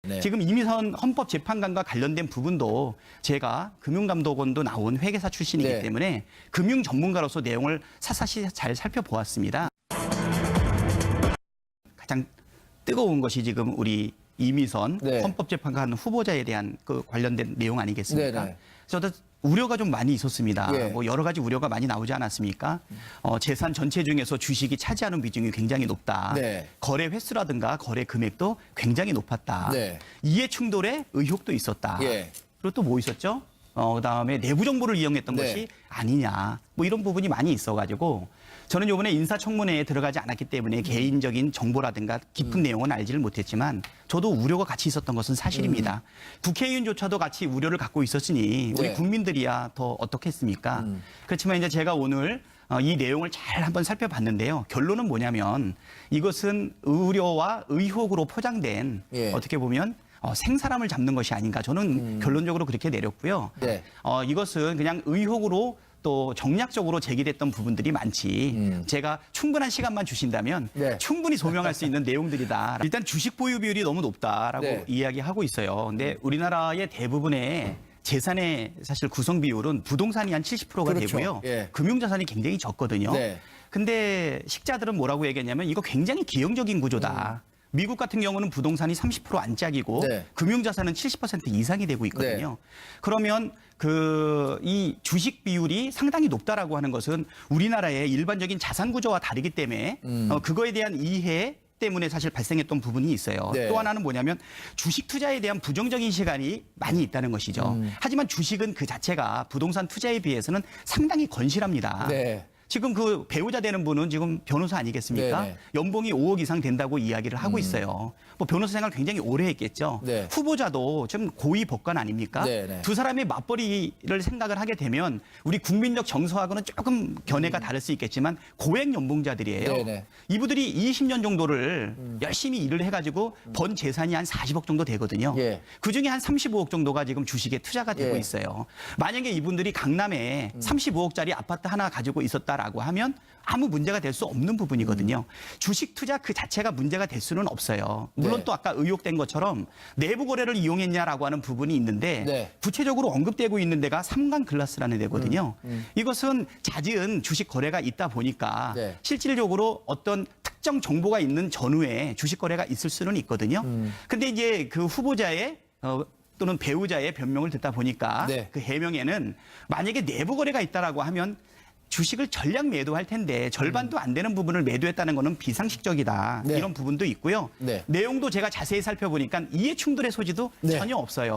네. 지금 이미선 헌법재판관과 관련된 부분도 제가 금융감독원도 나온 회계사 출신이기 네. 때문에 금융 전문가로서 내용을 샅샅이 잘 살펴보았습니다. 가장 뜨거운 것이 지금 우리 이미선 네. 헌법재판관 후보자에 대한 그 관련된 내용 아니겠습니까? 네, 네. 저도 우려가 좀 많이 있었습니다. 예. 뭐 여러 가지 우려가 많이 나오지 않았습니까? 재산 전체 중에서 주식이 차지하는 비중이 굉장히 높다. 네. 거래 횟수라든가 거래 금액도 굉장히 높았다. 네. 이해 충돌의 의혹도 있었다. 예. 그리고 또 뭐 있었죠? 그다음에 내부 정보를 이용했던 네. 것이 아니냐. 뭐 이런 부분이 많이 있어가지고 저는 이번에 인사청문회에 들어가지 않았기 때문에 개인적인 정보라든가 깊은 내용은 알지를 못했지만 저도 우려가 같이 있었던 것은 사실입니다. 국회의원조차도 같이 우려를 갖고 있었으니 우리 네. 국민들이야 더 어떻겠습니까? 그렇지만 이제 제가 오늘 이 내용을 잘 한번 살펴봤는데요. 결론은 뭐냐면 이것은 우려와 의혹으로 포장된 예. 어떻게 보면 생사람을 잡는 것이 아닌가 저는 결론적으로 그렇게 내렸고요. 네. 이것은 그냥 의혹으로 또 정략적으로 제기됐던 부분들이 많지 제가 충분한 시간만 주신다면 네. 충분히 소명할 수 있는 내용들이다. 일단 주식 보유 비율이 너무 높다라고 네. 이야기하고 있어요. 근데 우리나라의 대부분의 재산의 사실 구성 비율은 부동산이 한 70%가 그렇죠. 되고요. 예. 금융자산이 굉장히 적거든요. 네. 근데 식자들은 뭐라고 얘기했냐면 이거 굉장히 기형적인 구조다. 미국 같은 경우는 부동산이 30% 안짝이고 네. 금융자산은 70% 이상이 되고 있거든요. 그러면 이 주식 비율이 상당히 높다라고 하는 것은 우리나라의 일반적인 자산 구조와 다르기 때문에 그거에 대한 이해 때문에 사실 발생했던 부분이 있어요. 네. 또 하나는 뭐냐면 주식 투자에 대한 부정적인 시간이 많이 있다는 것이죠. 하지만 주식은 그 자체가 부동산 투자에 비해서는 상당히 건실합니다. 네. 지금 그 배우자 되는 분은 지금 변호사 아니겠습니까? 네네. 연봉이 5억 이상 된다고 이야기를 하고 있어요. 뭐 변호사 생활 굉장히 오래 했겠죠. 네. 후보자도 좀 고위 법관 아닙니까? 네네. 두 사람의 맞벌이를 생각을 하게 되면 우리 국민적 정서하고는 조금 견해가 다를 수 있겠지만 고액 연봉자들이에요. 네네. 이분들이 20년 정도를 열심히 일을 해가지고 번 재산이 한 40억 정도 되거든요. 예. 그중에 한 35억 정도가 지금 주식에 투자가 되고 예. 있어요. 만약에 이분들이 강남에 35억짜리 아파트 하나 가지고 있었다라고 하면 아무 문제가 될 수 없는 부분이거든요. 주식 투자 그 자체가 문제가 될 수는 없어요. 물론 네. 또 아까 의혹된 것처럼 내부 거래를 이용했냐라고 하는 부분이 있는데 네. 구체적으로 언급되고 있는 데가 삼강글라스라는 데거든요. 이것은 잦은 주식 거래가 있다 보니까 네. 실질적으로 어떤 특정 정보가 있는 전후에 주식 거래가 있을 수는 있거든요. 근데 이제 그 후보자의 또는 배우자의 변명을 듣다 보니까 네. 그 해명에는 만약에 내부 거래가 있다라고 하면 주식을 전량 매도할 텐데 절반도 안 되는 부분을 매도했다는 것은 비상식적이다. 네. 이런 부분도 있고요. 네. 내용도 제가 자세히 살펴보니까 이해 충돌의 소지도 네. 전혀 없어요.